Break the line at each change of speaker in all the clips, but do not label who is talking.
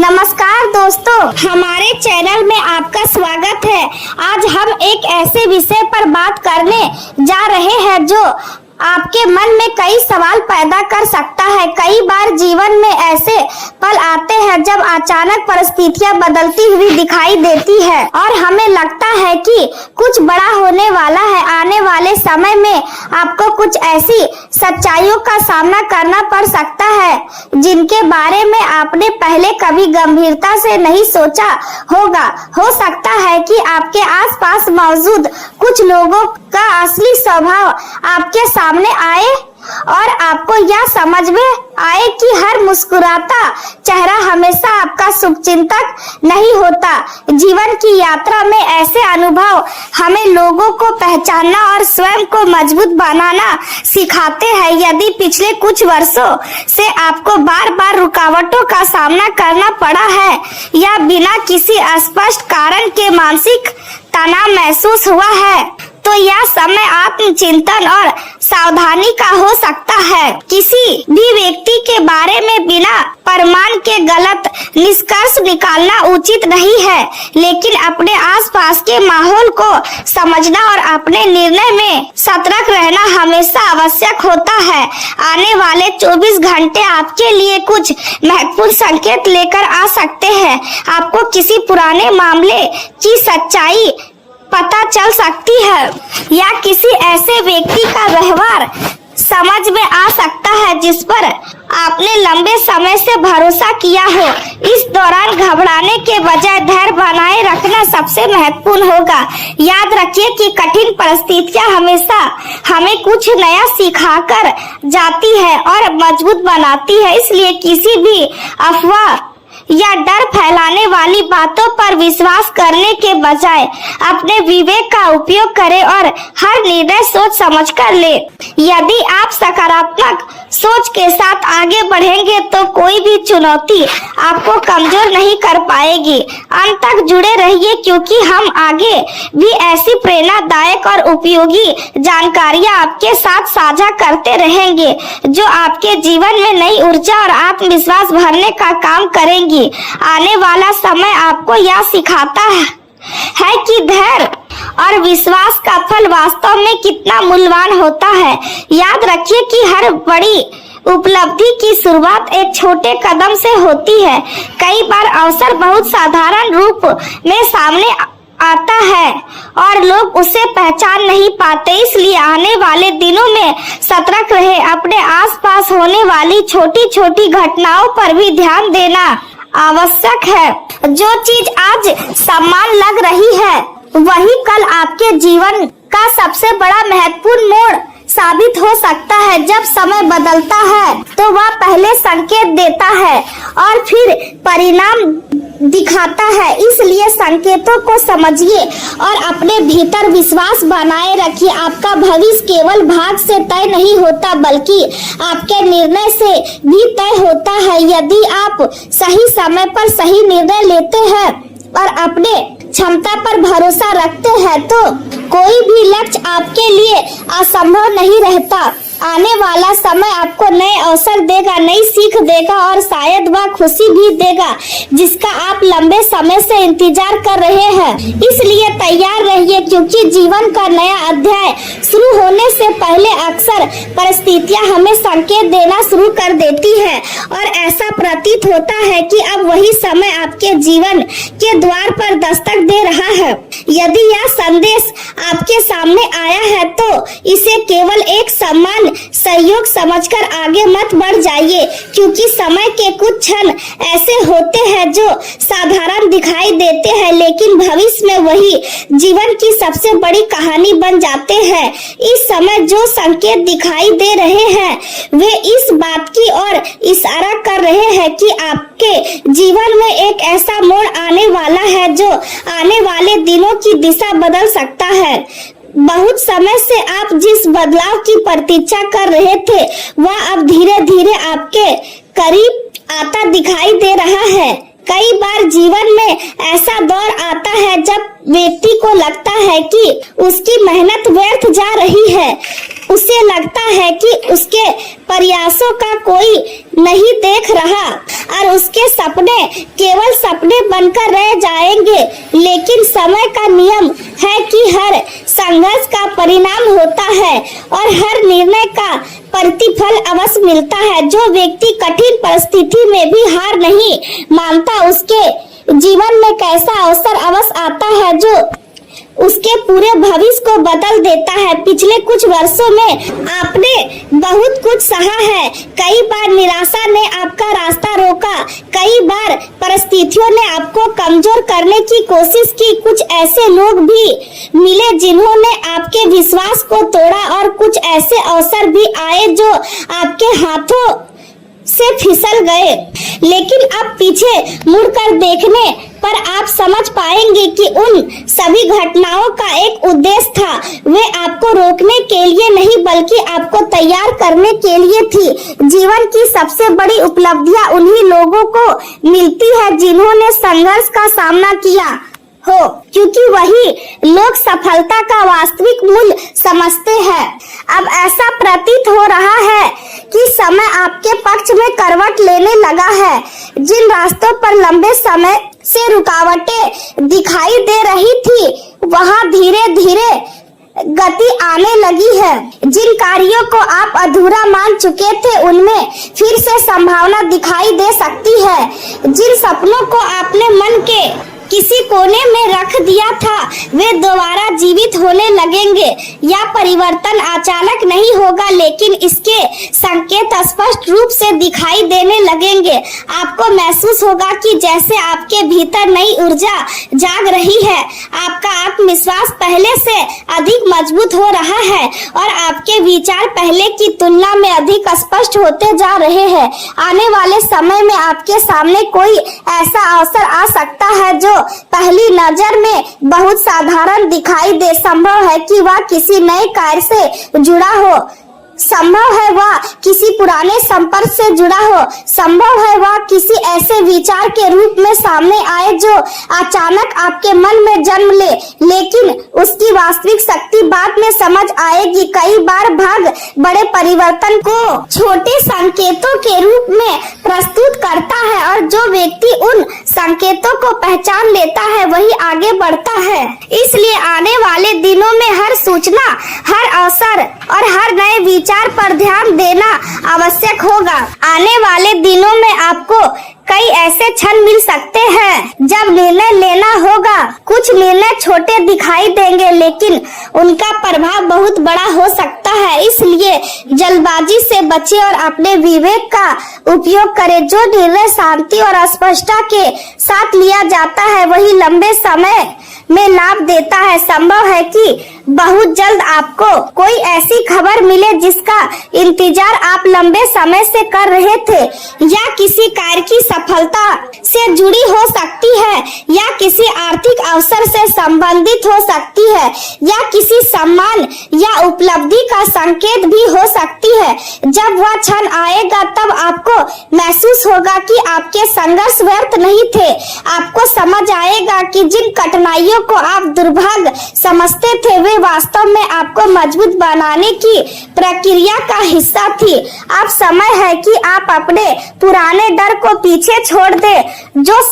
नमस्कार दोस्तों, हमारे चैनल में आपका स्वागत है। आज हम एक ऐसे विषय पर बात करने जा रहे हैं जो आपके मन में कई सवाल पैदा कर सकता है। कई बार जीवन में ऐसे पल आते हैं जब अचानक परिस्थितियां बदलती हुई दिखाई देती है और हमें लगता है कि कुछ बड़ा होने वाला है। आने वाले समय में आपको कुछ ऐसी सच्चाइयों का सामना करना पड़ सकता है जिनके बारे में आपने पहले कभी गंभीरता से नहीं सोचा होगा। हो सकता है कि आपके आसपास मौजूद कुछ लोगों का असली स्वभाव आपके सामने आए और आपको यह समझ में आए कि हर मुस्कुराता चेहरा हमेशा आपका शुभचिंतक नहीं होता। जीवन की यात्रा में ऐसे अनुभव हमें लोगों को पहचानना और स्वयं को मजबूत बनाना सिखाते हैं। यदि पिछले कुछ वर्षों से आपको बार बार रुकावटों का सामना करना पड़ा है या बिना किसी स्पष्ट कारण के मानसिक तनाव महसूस हुआ है तो यह समय आत्मचिंतन और सावधानी का हो सकता है। किसी भी व्यक्ति के बारे में बिना प्रमाण के गलत निष्कर्ष निकालना उचित नहीं है, लेकिन अपने आसपास के माहौल को समझना और अपने निर्णय में सतर्क रहना हमेशा आवश्यक होता है। आने वाले 24 घंटे आपके लिए कुछ महत्वपूर्ण संकेत लेकर आ सकते हैं। आपको किसी पुराने मामले की सच्चाई पता चल सकती है या किसी ऐसे व्यक्ति का व्यवहार समझ में आ सकता है जिस पर आपने लंबे समय से भरोसा किया हो। इस दौरान घबराने के बजाय धैर्य बनाए रखना सबसे महत्वपूर्ण होगा। याद रखिए कि कठिन परिस्थितियां हमेशा हमें कुछ नया सिखाकर जाती है और मजबूत बनाती है। इसलिए किसी भी अफवाह या डर फैलाने वाली बातों पर विश्वास करने के बजाय अपने विवेक का उपयोग करें और हर निर्णय सोच समझ कर ले। यदि आप सकारात्मक सोच के साथ आगे बढ़ेंगे तो कोई भी चुनौती आपको कमजोर नहीं कर पाएगी। अंत तक जुड़े रहिए क्योंकि हम आगे भी ऐसी प्रेरणादायक और उपयोगी जानकारियां आपके साथ साझा करते रहेंगे जो आपके जीवन में नई ऊर्जा और आत्मविश्वास भरने का काम करेंगी। आने वाला समय आपको यह सिखाता है कि धैर्य और विश्वास का फल वास्तव में कितना मूल्यवान होता है। याद रखिए कि हर बड़ी उपलब्धि की शुरुआत एक छोटे कदम से होती है। कई बार अवसर बहुत साधारण रूप में सामने आता है और लोग उसे पहचान नहीं पाते। इसलिए आने वाले दिनों में सतर्क रहे। अपने आसपास होने वाली छोटी छोटी घटनाओं पर भी ध्यान देना आवश्यक है। जो चीज आज सम्मान लग रही है वही कल आपके जीवन का सबसे बड़ा महत्वपूर्ण मोड़ साबित हो सकता है। जब समय बदलता है तो वह पहले संकेत देता है और फिर परिणाम दिखाता है। इसलिए संकेतों को समझिए और अपने भीतर विश्वास बनाए रखिए। आपका भविष्य केवल भाग्य से तय नहीं होता बल्कि आपके निर्णय से भी तय होता है। यदि आप सही समय पर सही निर्णय लेते हैं और अपने क्षमता पर भरोसा रखते हैं तो कोई भी लक्ष्य आपके लिए असंभव नहीं रहता। आने वाला समय आपको नए अवसर देगा, नई सीख देगा और शायद वह खुशी भी देगा जिसका आप लंबे समय से इंतजार कर रहे हैं। इसलिए तैयार रहिए क्योंकि जीवन का नया अध्याय शुरू होने से पहले अक्सर परिस्थितियां हमें संकेत देना शुरू कर देती है और ऐसा प्रतीत होता है कि अब वही समय आपके जीवन के द्वार पर दस्तक दे रहा है। यदि यह संदेश आपके सामने आया है तो इसे केवल एक सम्मान सहयोग समझकर आगे मत बढ़ जाइए क्योंकि समय के कुछ क्षण ऐसे होते हैं जो साधारण दिखाई देते हैं लेकिन भविष्य में वही जीवन की सबसे बड़ी कहानी बन जाते हैं। इस समय जो संकेत दिखाई दे रहे हैं वे इस बात की ओर इशारा कर रहे हैं कि आपके जीवन में एक ऐसा मोड़ आने वाला है जो आने वाले दिनों की दिशा बदल सकता है। बहुत समय से आप जिस बदलाव की प्रतीक्षा कर रहे थे वह अब धीरे धीरे आपके करीब आता दिखाई दे रहा है। कई बार जीवन में ऐसा दौर आता है जब व्यक्ति को लगता है कि उसकी मेहनत व्यर्थ जा रही है। उसे लगता है कि उसके प्रयासों का कोई नहीं देख रहा और उसके सपने केवल सपने बनकर रह जाएंगे। लेकिन समय का नियम है कि हर संघर्ष का परिणाम होता है और हर निर्णय का प्रतिफल अवश्य मिलता है। जो व्यक्ति कठिन परिस्थिति में भी हार नहीं मानता, उसके जीवन में कैसा अवसर अवश्य आता है जो उसके पूरे भविष्य को बदल देता है। पिछले कुछ वर्षों में आपने बहुत कुछ सहा है। कई बार निराशा ने आपका रास्ता रोका, कई बार परिस्थितियों ने आपको कमजोर करने की कोशिश की। कुछ ऐसे लोग भी मिले जिन्होंने आपके विश्वास को तोड़ा और कुछ ऐसे अवसर भी आए जो आपके हाथों से फिसल गए। लेकिन अब पीछे मुड़कर देखने पर आप समझ पाएंगे कि उन सभी घटनाओं का एक उद्देश्य था। वे आपको रोकने के लिए नहीं बल्कि आपको तैयार करने के लिए थी। जीवन की सबसे बड़ी उपलब्धियां उन्हीं लोगों को मिलती है जिन्होंने संघर्ष का सामना किया हो, क्योंकि वही लोग सफलता का वास्तविक मूल्य समझते हैं। अब ऐसा प्रतीत हो रहा है कि समय आपके पक्ष में करवट लेने लगा है। जिन रास्तों पर लंबे समय से रुकावटें दिखाई दे रही थी, वहां धीरे धीरे गति आने लगी है। जिन कार्यों को आप अधूरा मान चुके थे, उनमें फिर से संभावना दिखाई दे सकती है। जिन सपनों को आपने मन के किसी कोने में रख दिया था, वे दोबारा जीवित होने लगेंगे। यह परिवर्तन अचानक नहीं होगा, लेकिन इसके संकेत स्पष्ट रूप से दिखाई देने लगेंगे। आपको महसूस होगा कि जैसे आपके भीतर नई ऊर्जा जाग रही है। आपका आत्मविश्वास पहले से अधिक मजबूत हो रहा है और आपके विचार पहले की तुलना में अधिक स्पष्ट होते जा रहे हैं। आने वाले समय में आपके सामने कोई ऐसा अवसर आ सकता है जो पहली नजर में बहुत साधारण दिखाई दे। संभव है कि वह किसी नए कार्य से जुड़ा हो, संभव है वह किसी पुराने संपर्क से जुड़ा हो, संभव है वह किसी ऐसे विचार के रूप में सामने आए जो अचानक आपके मन में जन्म ले। लेकिन उसकी वास्तविक शक्ति बाद में समझ आएगी। कई बार भाग्य बड़े परिवर्तन को छोटे संकेतों के रूप में प्रस्तुत करता है और जो व्यक्ति उन संकेतों को पहचान लेता है वही आगे बढ़ता है। इसलिए आने वाले दिनों में हर सूचना, हर अवसर और हर नए विचार पर ध्यान देना आवश्यक होगा। आने वाले दिनों में आपको कई ऐसे क्षण मिल सकते हैं जब निर्णय लेना होगा। कुछ निर्णय छोटे दिखाई देंगे, लेकिन उनका प्रभाव बहुत बड़ा हो सकता है। इसलिए जल्दबाजी से बचें और अपने विवेक का उपयोग करें। जो निर्णय शांति और स्पष्टता के साथ लिया जाता है, वही लंबे समय में लाभ देता है। संभव है कि बहुत जल्द आपको कोई ऐसी खबर मिले जिसका इंतजार आप लंबे समय से कर रहे थे, या किसी कार्य की सफलता से जुड़ी हो सकती है, या किसी आर्थिक अवसर से संबंधित हो सकती है, या किसी सम्मान या उपलब्धि का संकेत भी हो सकती है। जब वह क्षण आएगा तब आपको महसूस होगा कि आपके संघर्ष व्यर्थ नहीं थे। आपको समझ आएगा कि जिन कठिनाइयों को आप दुर्भाग्य समझते थे, वे वास्तव में आपको मजबूत बनाने की प्रक्रिया का हिस्सा थी। अब समय है कि आप अपने पुराने डर को पीछे छोड़ दें। जो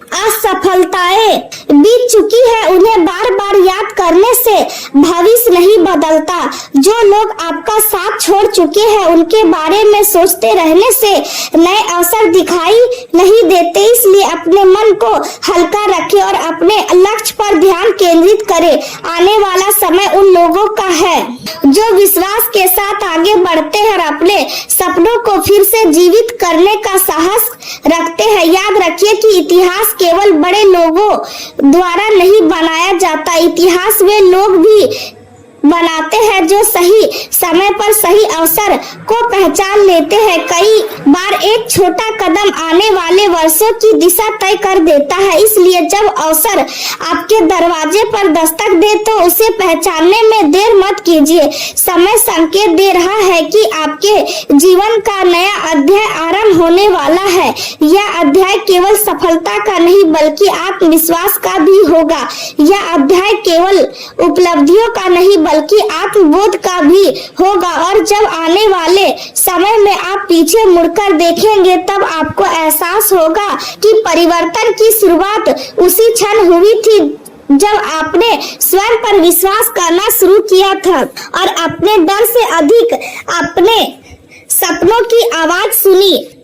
असफलताएं बीत चुकी है, उन्हें बार बार याद करने से भविष्य नहीं बदलता। जो लोग आपका साथ छोड़ चुके हैं, उनके बारे में सोचते रहने से नए अवसर दिखाई नहीं देते। इसलिए अपने मन को हल्का रखें और अपने लक्ष्य पर ध्यान केंद्रित करें। आने वाला समय उन लोगों का है जो विश्वास के साथ आगे बढ़ते हैं और अपने सपनों को फिर से जीवित करने का साहस रखते हैं। याद रखिए कि इतिहास केवल बड़े लोगों द्वारा नहीं बनाया जाता। इतिहास वे लोग भी बनाते हैं, जो सही समय पर सही अवसर को पहचान लेते हैं। कई बार एक छोटा कदम आने वाले वर्षों की दिशा तय कर देता है। इसलिए जब अवसर आपके दरवाजे पर दस्तक दे तो उसे पहचानने में देर मत कीजिए। समय संकेत दे रहा है कि आपके जीवन का नया अध्याय आरंभ होने वाला है। यह अध्याय केवल सफलता का नहीं बल्कि आत्मविश्वास का भी होगा। यह अध्याय केवल उपलब्धियों का नहीं बल्कि आत्मबोध का भी होगा। और जब आने वाले समय में आप पीछे मुड़कर देखेंगे तब आपको एहसास होगा कि परिवर्तन की शुरुआत उसी क्षण हुई थी जब आपने स्वयं पर विश्वास करना शुरू किया था और अपने डर से अधिक अपने सपनों की आवाज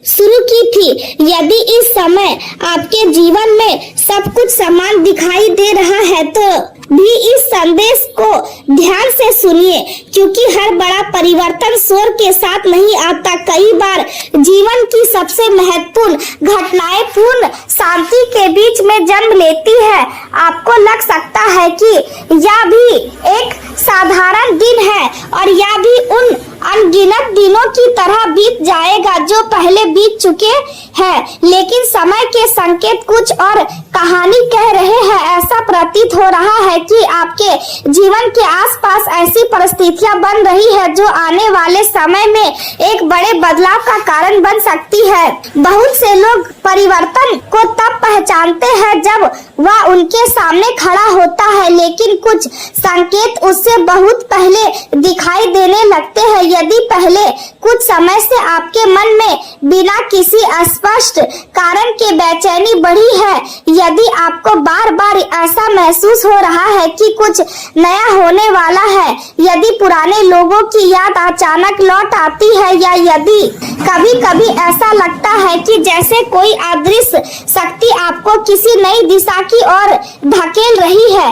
शुरू की थी। यदि इस समय आपके जीवन में सब कुछ समान दिखाई दे रहा है तो भी इस संदेश को ध्यान से सुनिए, क्योंकि हर बड़ा परिवर्तन शोर के साथ नहीं आता। कई बार जीवन की सबसे महत्वपूर्ण घटनाएं पूर्ण शांति के बीच में जन्म लेती है। आपको लग सकता है कि यह भी एक साधारण दिन है और यह भी उन अनगिनत दिनों की तरह बीत जाएगा जो पहले बीत चुके हैं, लेकिन समय के संकेत कुछ और कहानी कह रहे हैं। ऐसा प्रतीत हो रहा है कि आपके जीवन के आसपास ऐसी परिस्थितियां बन रही है जो आने वाले समय में एक बड़े बदलाव का कारण बन सकती है। बहुत से लोग परिवर्तन को तब पहचानते हैं जब वह उनके सामने खड़ा होता है, लेकिन कुछ संकेत उससे बहुत पहले दिखाई देने लगते हैं। यदि पहले कुछ समय से आपके मन में बिना किसी स्पष्ट कारण के बेचैनी बढ़ी है, यदि आपको बार बार ऐसा महसूस हो रहा है कि कुछ नया होने वाला है, यदि पुराने लोगों की याद अचानक लौट आती है, या यदि कभी कभी ऐसा लगता है कि जैसे कोई अदृश्य शक्ति आपको किसी नई दिशा की ओर धकेल रही है,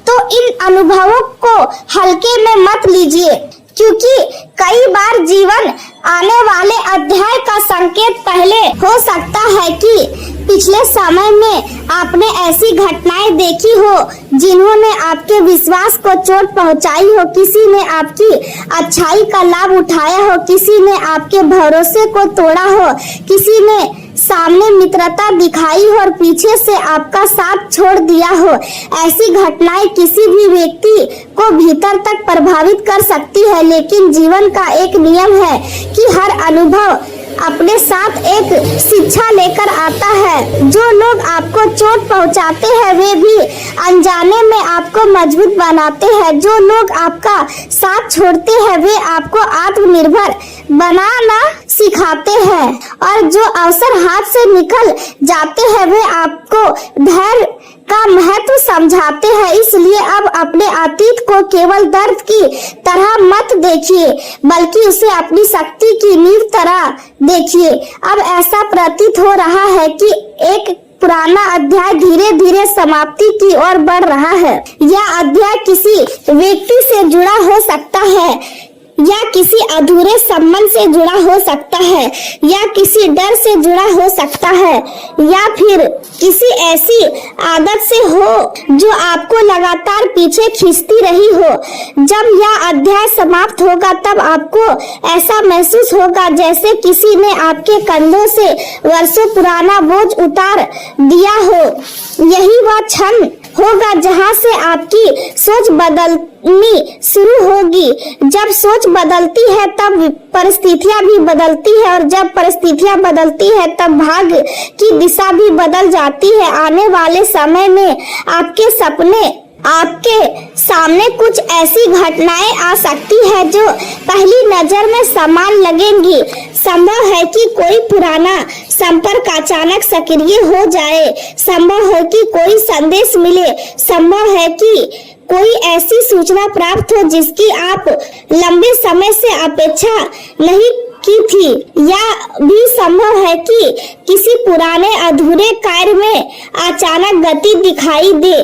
तो इन अनुभवों को हल्के में मत लीजिए, क्योंकि कई बार जीवन आने वाले अध्याय का संकेत पहले हो सकता है कि पिछले समय में आपने ऐसी घटनाएं देखी हो जिन्होंने आपके विश्वास को चोट पहुंचाई हो। किसी ने आपकी अच्छाई का लाभ उठाया हो, किसी ने आपके भरोसे को तोड़ा हो, किसी ने सामने मित्रता दिखाई हो और पीछे से आपका साथ छोड़ दिया हो। ऐसी घटनाएं किसी भी व्यक्ति को भीतर तक प्रभावित कर सकती है, लेकिन जीवन का एक नियम है कि हर अनुभव अपने साथ एक शिक्षा लेकर आता है। जो लोग आपको चोट पहुंचाते हैं वे भी अनजाने में आपको मजबूत बनाते हैं। जो लोग आपका साथ छोड़ते हैं वे आपको आत्मनिर्भर बनाना सिखाते हैं, और जो अवसर हाथ से निकल जाते हैं वे आपको धैर्य का महत्व समझाते हैं। इसलिए अब अपने अतीत को केवल दर्द की तरह मत देखिए, बल्कि उसे अपनी शक्ति की नींव तरह देखिए। अब ऐसा प्रतीत हो रहा है कि एक पुराना अध्याय धीरे धीरे समाप्ति की ओर बढ़ रहा है। यह अध्याय किसी व्यक्ति से जुड़ा हो सकता है, या किसी अधूरे संबंध से जुड़ा हो सकता है, या किसी डर से जुड़ा हो सकता है, या फिर किसी ऐसी आदत से हो जो आपको लगातार पीछे खींचती रही हो। जब यह अध्याय समाप्त होगा तब आपको ऐसा महसूस होगा जैसे किसी ने आपके कंधों से वर्षों पुराना बोझ उतार दिया हो। यही वह क्षण होगा जहां से आपकी सोच बदलनी शुरू होगी। जब सोच बदलती है तब परिस्थितियां भी बदलती है, और जब परिस्थितियां बदलती है तब भाग्य की दिशा भी बदल जाती है। आने वाले समय में आपके सपने आपके सामने कुछ ऐसी घटनाएं आ सकती है जो पहली नजर में समान लगेंगी। संभव है कि कोई पुराना संपर्क अचानक सक्रिय हो जाए, संभव है कि कोई संदेश मिले, संभव है कि कोई ऐसी सूचना प्राप्त हो जिसकी आप लंबे समय से अपेक्षा नहीं की थी, या भी संभव है कि किसी पुराने अधूरे कार्य में अचानक गति दिखाई दे।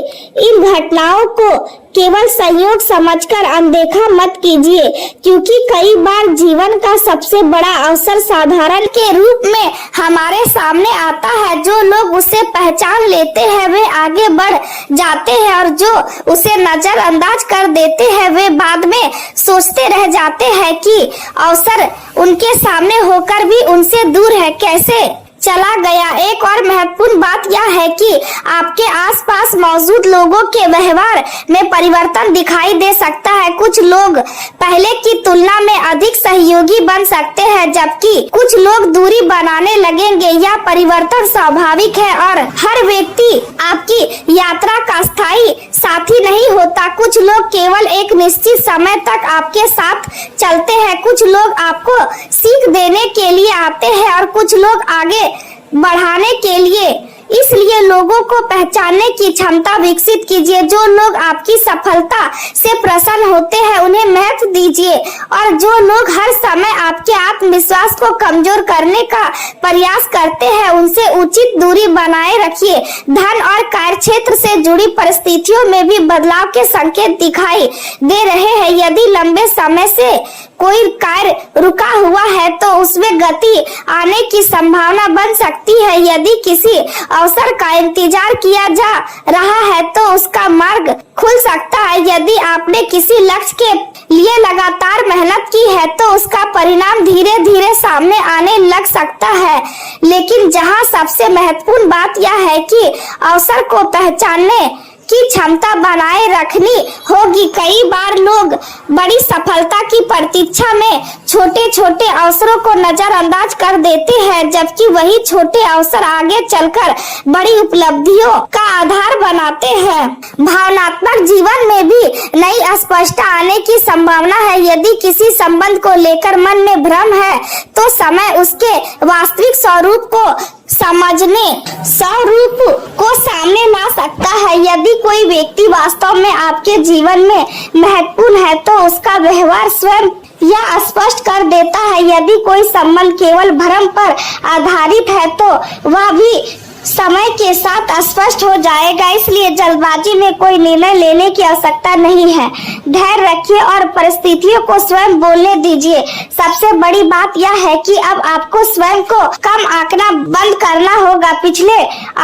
इन घटनाओं को केवल संयोग समझकर अनदेखा मत कीजिए, क्योंकि कई बार जीवन का सबसे बड़ा अवसर साधारण के रूप में हमारे सामने आता है। जो लोग उसे पहचान लेते हैं वे आगे बढ़ जाते हैं और जो उसे नजरअंदाज कर देते हैं वे बाद में सोचते रह जाते हैं कि अवसर उनके सामने होकर भी उनसे दूर है, कैसे चला गया। एक और महत्वपूर्ण बात यह है कि आपके आसपास मौजूद लोगों के व्यवहार में परिवर्तन दिखाई दे सकता है। कुछ लोग पहले की तुलना में अधिक सहयोगी बन सकते हैं, जबकि कुछ लोग दूरी बनाने लगेंगे। यह परिवर्तन स्वाभाविक है और हर व्यक्ति आपकी यात्रा का स्थायी साथी नहीं होता। कुछ लोग केवल एक निश्चित समय तक आपके साथ चलते हैं, कुछ लोग आपको सीख देने के लिए आते हैं और कुछ लोग आगे बढ़ाने के लिए। इसलिए लोगों को पहचानने की क्षमता विकसित कीजिए। जो लोग आपकी सफलता से प्रसन्न होते हैं उन्हें महत्व दीजिए और जो लोग हर समय आपके आत्मविश्वास को कमजोर करने का प्रयास करते हैं उनसे उचित दूरी बनाए रखिए। धन और कार्य क्षेत्र से जुड़ी परिस्थितियों में भी बदलाव के संकेत दिखाई दे रहे हैं। यदि लंबे समय से कोई कार्य रुका हुआ है तो उसमें गति आने की संभावना बन सकती है। यदि किसी अवसर का इंतजार किया जा रहा है तो उसका मार्ग खुल सकता है। यदि आपने किसी लक्ष्य के लिए लगातार मेहनत की है तो उसका परिणाम धीरे धीरे सामने आने लग सकता है। लेकिन जहां सबसे महत्वपूर्ण बात यह है कि अवसर को पहचानने की क्षमता बनाए रखनी होगी। कई बार लोग बड़ी सफलता की प्रतीक्षा में छोटे छोटे अवसरों को नजरअंदाज कर देते हैं, जबकि वही छोटे अवसर आगे चलकर बड़ी उपलब्धियों का आधार बनाते हैं। भावनात्मक जीवन में भी नई स्पष्टता आने की संभावना है। यदि किसी संबंध को लेकर मन में भ्रम है तो समय उसके वास्तविक स्वरूप को समझने स्वरूप को सामने ला सकता है। यदि कोई व्यक्ति वास्तव में आपके जीवन में महत्वपूर्ण है तो उसका व्यवहार स्वयं यह स्पष्ट कर देता है। यदि कोई संबंध केवल भ्रम पर आधारित है तो वह भी समय के साथ स्पष्ट हो जाएगा। इसलिए जल्दबाजी में कोई निर्णय लेने की आवश्यकता नहीं है। धैर्य रखिए और परिस्थितियों को स्वयं बोलने दीजिए। सबसे बड़ी बात यह है कि अब आपको स्वयं को कम आंकना बंद करना होगा। पिछले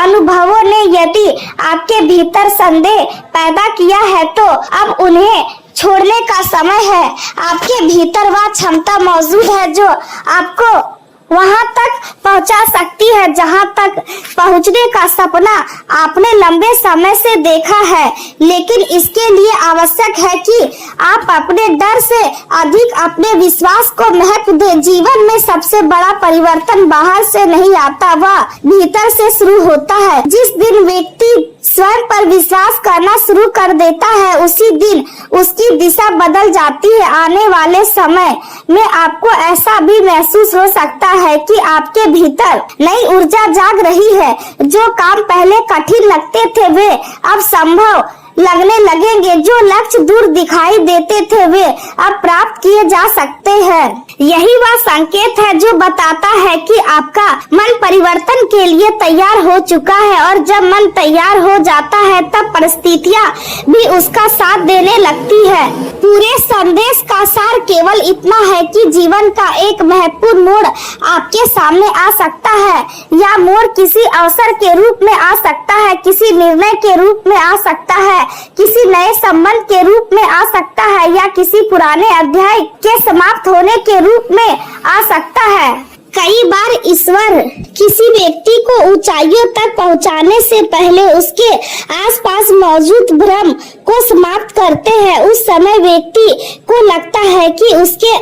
अनुभवों ने यदि आपके भीतर संदेह पैदा किया है तो अब उन्हें छोड़ने का समय है। आपके भीतर वह क्षमता मौजूद है जो आपको वहां तक पहुंचा सकती है जहां तक पहुंचने का सपना आपने लंबे समय से देखा है। लेकिन इसके लिए आवश्यक है कि आप अपने डर से अधिक अपने विश्वास को महत्व दें। जीवन में सबसे बड़ा परिवर्तन बाहर से नहीं आता, वह भीतर से शुरू होता है। जिस दिन व्यक्ति स्वयं पर विश्वास करना शुरू कर देता है उसी दिन उसकी दिशा बदल जाती है। आने वाले समय में आपको ऐसा भी महसूस हो सकता है कि आपके भीतर नई ऊर्जा जाग रही है। जो काम पहले कठिन लगते थे वे अब संभव लगने लगेंगे। जो लक्ष्य दूर दिखाई देते थे वे अब प्राप्त किए जा सकते हैं। यही वह संकेत है जो बताता है कि आपका मन परिवर्तन के लिए तैयार हो चुका है और जब मन तैयार हो जाता है तब परिस्थितियाँ भी उसका साथ देने लगती है। पूरे संदेश का सार केवल इतना है कि जीवन का एक महत्वपूर्ण मोड़ आपके सामने आ सकता है। यह मोड़ किसी अवसर के रूप में आ सकता है, किसी निर्णय के रूप में आ सकता है, किसी नए संबंध के रूप में आ सकता है या किसी पुराने अध्याय के समाप्त होने के रूप में आ सकता है। कई बार ईश्वर किसी व्यक्ति को ऊंचाइयों तक पहुंचाने से पहले उसके आसपास मौजूद भ्रम को समाप्त करते हैं। उस समय व्यक्ति को लगता है कि उसके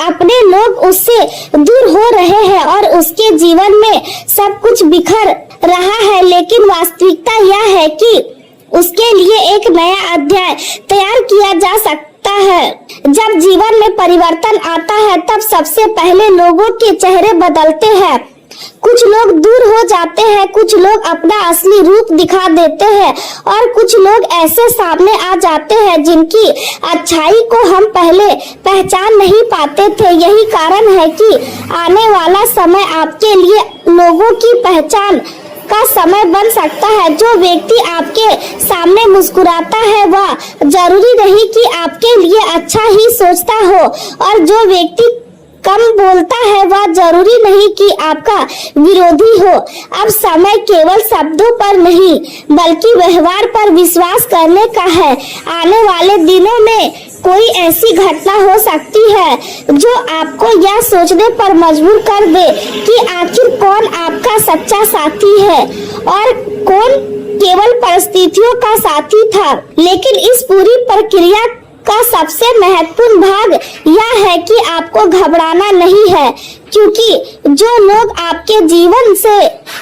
अपने लोग उससे दूर हो रहे हैं और उसके जीवन में सब कुछ बिखर रहा है, लेकिन वास्तविकता यह है कि उसके लिए एक नया अध्याय तैयार किया जा सकता है। जब जीवन में परिवर्तन आता है तब सबसे पहले लोगों के चेहरे बदलते हैं। कुछ लोग दूर हो जाते हैं, कुछ लोग अपना असली रूप दिखा देते हैं और कुछ लोग ऐसे सामने आ जाते हैं जिनकी अच्छाई को हम पहले पहचान नहीं पाते थे। यही कारण है कि आने वाला समय आपके लिए लोगों की पहचान का समय बन सकता है। जो व्यक्ति आपके सामने मुस्कुराता है वह जरूरी नहीं कि आपके लिए अच्छा ही सोचता हो, और जो व्यक्ति कम बोलता है वह जरूरी नहीं कि आपका विरोधी हो। अब समय केवल शब्दों पर नहीं बल्कि व्यवहार पर विश्वास करने का है। आने वाले दिनों में कोई ऐसी घटना हो सकती है जो आपको यह सोचने पर मजबूर कर दे कि आखिर कौन आपका सच्चा साथी है और कौन केवल परिस्थितियों का साथी था। लेकिन इस पूरी प्रक्रिया का सबसे महत्वपूर्ण भाग यह है कि आपको घबराना नहीं है, क्योंकि जो लोग आपके जीवन से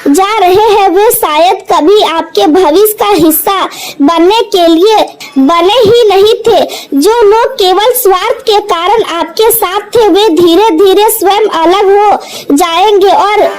जा रहे हैं वे शायद कभी आपके भविष्य का हिस्सा बनने के लिए बने ही नहीं थे। जो लोग केवल स्वार्थ के कारण आपके साथ थे वे धीरे धीरे स्वयं अलग हो जाएंगे, और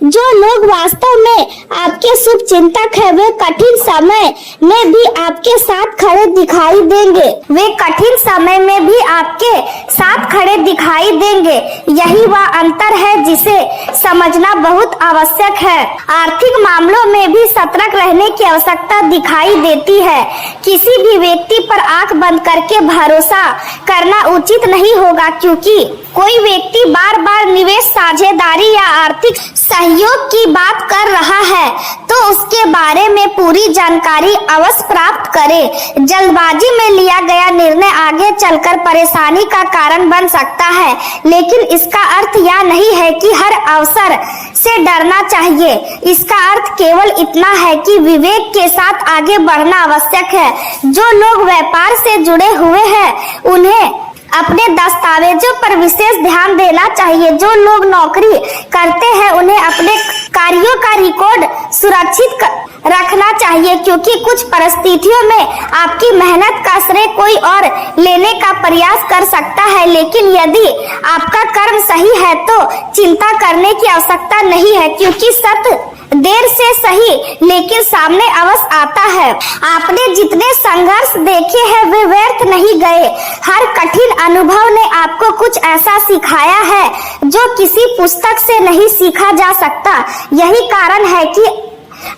जो लोग वास्तव में आपके शुभ चिंतक हैं वे कठिन समय में भी आपके साथ खड़े दिखाई देंगे। वे कठिन समय में भी आपके साथ खड़े दिखाई देंगे। यही वह अंतर है जिसे समझना बहुत आवश्यक है। आर्थिक मामलों में भी सतर्क रहने की आवश्यकता दिखाई देती है। किसी भी व्यक्ति पर आंख बंद करके भरोसा करना उचित नहीं होगा, क्योंकि कोई व्यक्ति बार बार निवेश, साझेदारी या आर्थिक सहयोग की बात कर रहा है तो उसके बारे में पूरी जानकारी अवश्य प्राप्त करें। जल्दबाजी में लिया गया निर्णय आगे चलकर परेशानी का कारण बन सकता है, लेकिन इसका अर्थ यह नहीं है कि हर अवसर से डरना चाहिए। इसका अर्थ केवल इतना है कि विवेक के साथ आगे बढ़ना आवश्यक है। जो लोग व्यापार से जुड़े हुए हैं उन्हें अपने दस्तावेजों पर विशेष ध्यान देना चाहिए। जो लोग नौकरी करते हैं उन्हें अपने कार्यों का रिकॉर्ड सुरक्षित रखना चाहिए, क्योंकि कुछ परिस्थितियों में आपकी मेहनत का श्रेय कोई और लेने का प्रयास कर सकता है। लेकिन यदि आपका कर्म सही है तो चिंता करने की आवश्यकता नहीं है, क्योंकि सत्य देर से सही लेकिन सामने अवश्य आता है। आपने जितने संघर्ष देखे हैं वे व्यर्थ नहीं गए। हर कठिन अनुभव ने आपको कुछ ऐसा सिखाया है जो किसी पुस्तक से नहीं सीखा जा सकता। यही कारण है कि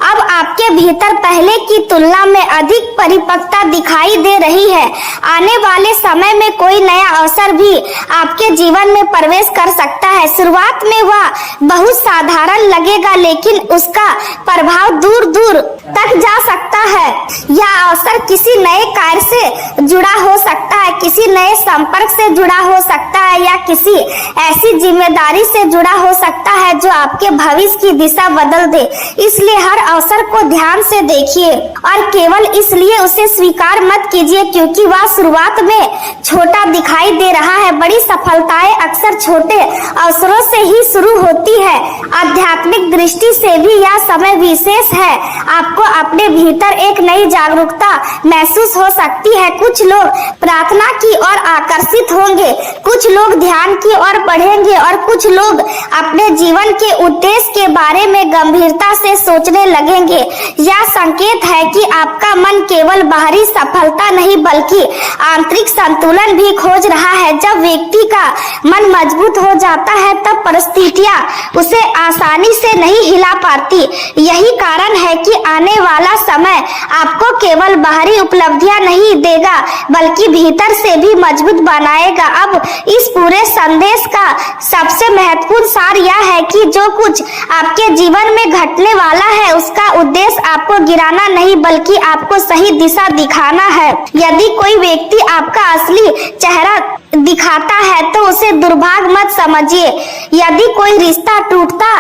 अब आपके भीतर पहले की तुलना में अधिक परिपक्वता दिखाई दे रही है। आने वाले समय में कोई नया अवसर भी आपके जीवन में प्रवेश कर सकता है। शुरुआत में वह बहुत साधारण लगेगा, लेकिन उसका प्रभाव दूर दूर तक जा सकता है। यह अवसर किसी नए कार्य से जुड़ा हो सकता है, किसी नए संपर्क से जुड़ा हो सकता है या किसी ऐसी जिम्मेदारी से जुड़ा हो सकता है जो आपके भविष्य की दिशा बदल दे। इसलिए हर अवसर को ध्यान से देखिए और केवल इसलिए उसे स्वीकार मत कीजिए क्योंकि वह शुरुआत में छोटा दिखाई दे रहा है। बड़ी सफलताएं अक्सर छोटे अवसरों से ही शुरू होती है। आध्यात्मिक दृष्टि से भी यह समय विशेष है। आपको अपने भीतर एक नई जागरूकता महसूस हो सकती है। कुछ लोग प्रार्थना की ओर आकर्षित होंगे, कुछ लोग ध्यान की ओर बढ़ेंगे और कुछ लोग अपने जीवन के उद्देश्य के बारे में गंभीरता से सोचने लगेंगे। यह संकेत है कि आपका मन केवल बाहरी सफलता नहीं बल्कि आंतरिक संतुलन भी खोज रहा है। जब व्यक्ति का मन मजबूत हो जाता है तब परिस्थितियां उसे आसानी से नहीं हिला पाती। यही कारण है कि आने वाला समय आपको केवल बाहरी उपलब्धियां नहीं देगा बल्कि भीतर से भी मजबूत बनाएगा। अब इस पूरे संदेश का सबसे महत्वपूर्ण सार यह है कि जो कुछ आपके जीवन में घटने वाला है उसका उद्देश्य आपको गिराना नहीं बल्कि आपको सही दिशा दिखाना है। यदि कोई व्यक्ति आपका असली चेहरा दिखाता है तो उसे दुर्भाग्य मत समझिए। यदि कोई रिश्ता टूटता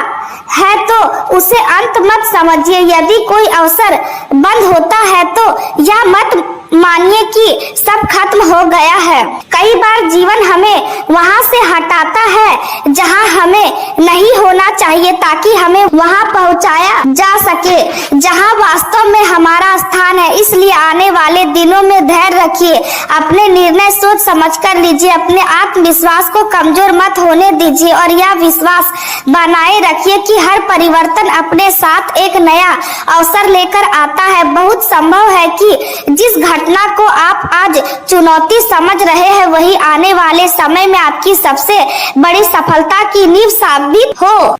है तो उसे अंत मत समझिए। यदि कोई अवसर बंद होता है तो यह मत मानिए कि सब खत्म हो गया है। कई बार जीवन हमें वहां से हटाता है जहां हमें नहीं होना चाहिए ताकि हमें वहां पहुंचाया जा सके जहां वास्तव में हमारा स्थान है। इसलिए आने वाले दिनों में धैर्य रखिए, अपने निर्णय सोच समझ कर लीजिए, अपने आत्मविश्वास को कमजोर मत होने दीजिए और यह विश्वास बनाए रखिए कि हर परिवर्तन अपने साथ एक नया अवसर लेकर आता है। बहुत संभव है कि जिस घटना को आप आज चुनौती समझ रहे हैं वही आने वाले समय में आपकी सबसे बड़ी सफलता की नींव साबित हो।